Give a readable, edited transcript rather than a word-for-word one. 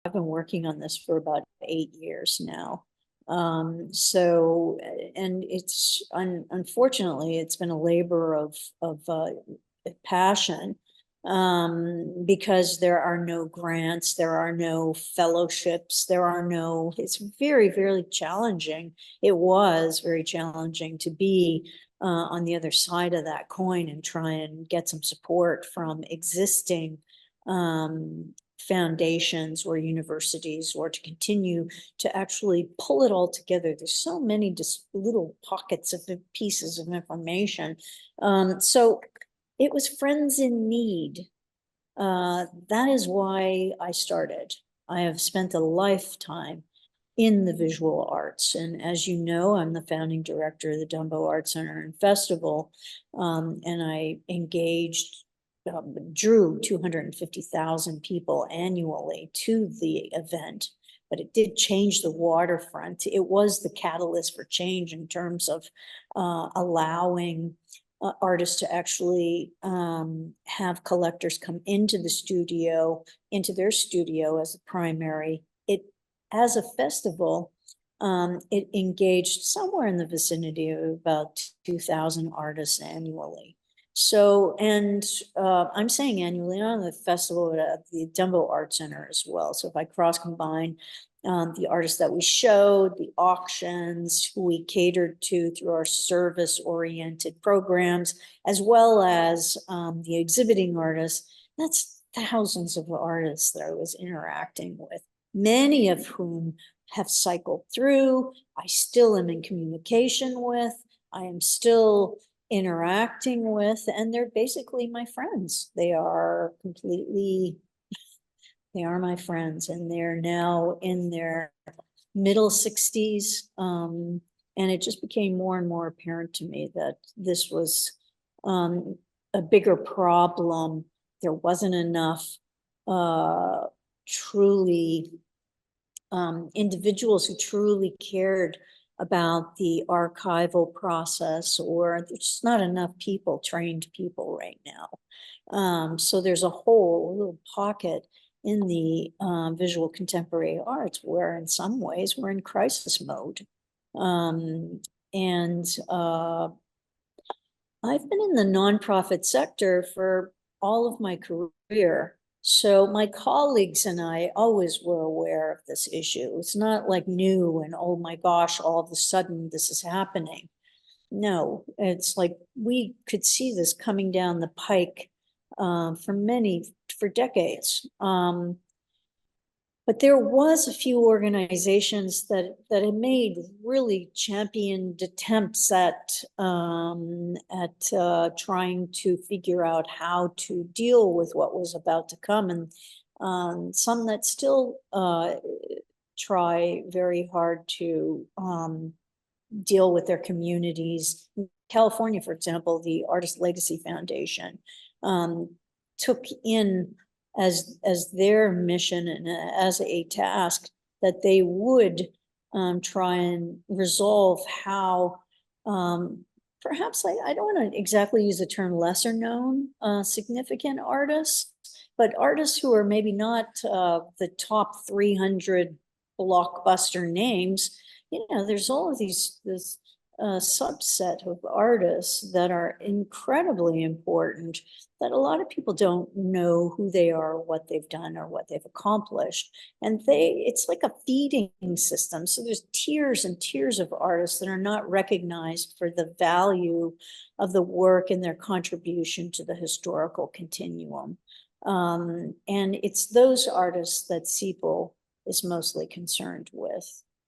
I've been working on this for about 8 years now. So, and it's unfortunately, it's been a labor of passion, because there are no grants, there are no fellowships, there are no, it's very, very challenging. It was very challenging to be on the other side of that coin and try and get some support from existing foundations or universities, or to continue to actually pull it all together. There's so many just little pockets of pieces of information. So it was friends in need. That is why I started. I have spent a lifetime in the visual arts. And as you know, I'm the founding director of the Dumbo Art Center and Festival. And I drew 250,000 people annually to the event, but it did change the waterfront. It was the catalyst for change in terms of allowing artists to actually have collectors come into their studio as a primary. It, as a festival, it engaged somewhere in the vicinity of about 2,000 artists annually. So, and I'm saying annually on the festival at the Dumbo Art Center as well. So if I cross combine the artists that we showed, the auctions, who we catered to through our service-oriented programs, as well as the exhibiting artists, that's thousands of artists that I was interacting with, many of whom have cycled through. I still am in communication with. I am still interacting with, and they're basically my friends. They are my friends, and they're now in their middle 60s. And it just became more and more apparent to me that this was a bigger problem. There wasn't enough truly individuals who truly cared about the archival process, or there's just not enough trained people right now. So there's a whole little pocket in the visual contemporary arts where in some ways we're in crisis mode. And I've been in the nonprofit sector for all of my career. So my colleagues and I always were aware of this issue. It's not like new and, oh my gosh, all of a sudden this is happening. No, it's like we could see this coming down the pike for decades. But there was a few organizations that had made really championed attempts at trying to figure out how to deal with what was about to come, and some that still try very hard to deal with their communities. In California, for example, the Artist Legacy Foundation took in as their mission and as a task that they would try and resolve how perhaps I don't want to exactly use the term lesser known significant artists, but artists who are maybe not the top 300 blockbuster names. You know, there's all of this subset of artists that are incredibly important, that a lot of people don't know who they are, what they've done, or what they've accomplished. And it's like a feeding system. So there's tiers and tiers of artists that are not recognized for the value of the work and their contribution to the historical continuum. And it's those artists that CEPL is mostly concerned with.